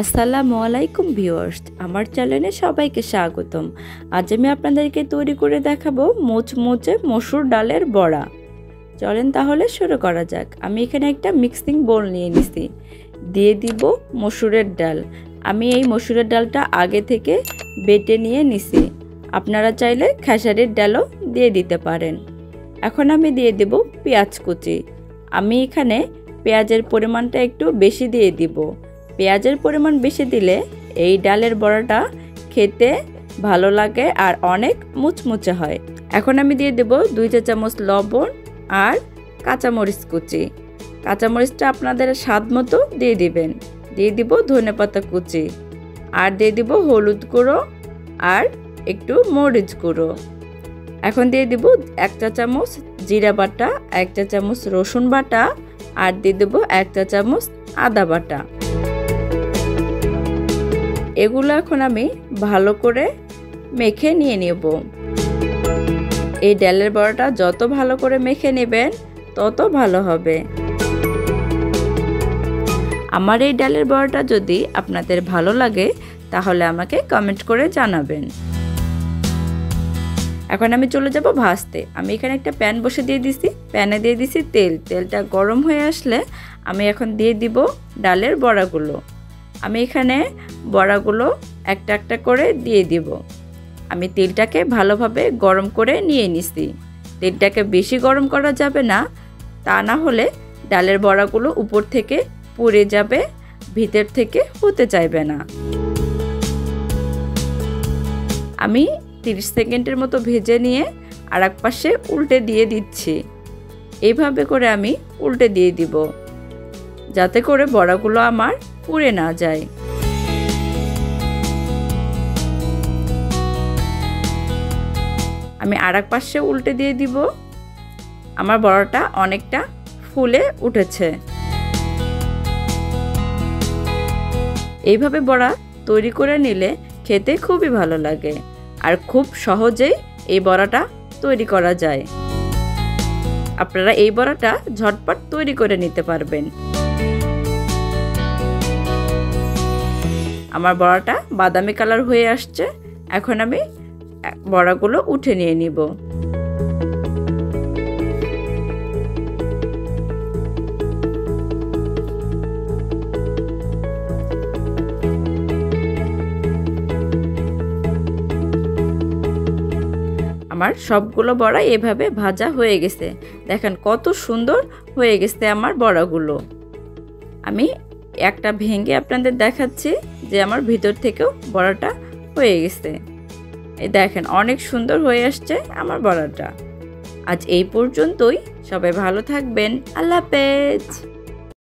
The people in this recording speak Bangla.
আসসালামু আলাইকুম ভিউয়ার্স, আমার চ্যানেলে সবাইকে স্বাগতম। আজ আমি আপনাদেরকে তৈরি করে দেখাবো মুচমুচে মসুর ডালের বড়া। চলেন তাহলে শুরু করা যাক। আমি এখানে একটা মিক্সিং বোল নিয়ে নিছি, দিয়ে দিব মসুরের ডাল। আমি এই মসুরের ডালটা আগে থেকে বেটে নিয়ে নিছি, আপনারা চাইলে খেসারির ডালও দিয়ে দিতে পারেন। এখন আমি দিয়ে দেব পেঁয়াজ কুচি। আমি এখানে পেঁয়াজের পরিমাণটা একটু বেশি দিয়ে দিব। পেঁয়াজের পরিমাণ বেশি দিলে এই ডালের বড়াটা খেতে ভালো লাগে আর অনেক মুচমুচে হয়। এখন আমি দিয়ে দেব 2 চা চামচ লবণ আর কাঁচামরিচ কুচি। কাঁচামরিচটা আপনাদের স্বাদ মতো দিয়ে দিবেন। দিয়ে দিব ধনেপাতা কুচি আর দিয়ে দিব হলুদ গুঁড়ো আর একটু মরিচ গুঁড়ো। এখন দিয়ে দিব 1 চা চামচ জিরা বাটা, 1 চা চামচ রসুন বাটা আর দিয়ে দেব 1 চা চামচ আদা বাটা। এগুলো এখন আমি ভালো করে মেখে নিয়ে নেব। এই ডালের বড়াটা যত ভালো করে মেখে নেবেন তত ভালো হবে। আমার এই ডালের বড়াটা যদি আপনাদের ভালো লাগে তাহলে আমাকে কমেন্ট করে জানাবেন। এখন আমি চলে যাব ভাজতে। আমি এখানে একটা প্যান বসে দিয়ে দিছি, প্যানে দিয়ে দিছি তেল। তেলটা গরম হয়ে আসলে আমি এখন দিয়ে দিব ডালের বড়াগুলো। আমি এখানে বড়াগুলো একটা একটা করে দিয়ে দিব। আমি তেলটাকে ভালোভাবে গরম করে নিয়ে নিছি। তেলটাকে বেশি গরম করা যাবে না, তা না হলে ডালের বড়াগুলো উপর থেকে পুড়ে যাবে, ভিতর থেকে হতে চাইবে না। আমি 30 সেকেন্ডের মতো ভেজে নিয়ে আর এক পাশে উল্টে দিয়ে দিচ্ছি। এইভাবে করে আমি উল্টে দিয়ে দিব যাতে করে বড়াগুলো আমার পুড়ে না যায়। আমি আর এক পাশে উল্টে দিয়ে দিব। আমার বড়াটা অনেকটা ফুলে উঠেছে। এইভাবে বড়া তৈরি করে নিলে খেতে খুবই ভালো লাগে আর খুব সহজেই এই বড়াটা তৈরি করা যায়। আপনারা এই বড়াটা ঝটপট তৈরি করে নিতে পারবেন। আমার বড়াটা বাদামি কালার হয়ে আসছে। এখন আমি বড়াগুলো উঠে নিয়ে নিব। আমার সবগুলো বড়া এভাবে ভাজা হয়ে গেছে। দেখেন কত সুন্দর হয়ে গেছে আমার বড়াগুলো। আমি একটা ভেঙে আপনাদের দেখাচ্ছি যে আমার ভিতর থেকেও বড়াটা হয়ে গেছে। এই দেখেন অনেক সুন্দর হয়ে আসছে আমার বড়াটা। আজ এই পর্যন্তই। সবাই ভালো থাকবেন। আল্লাহ হাফেজ।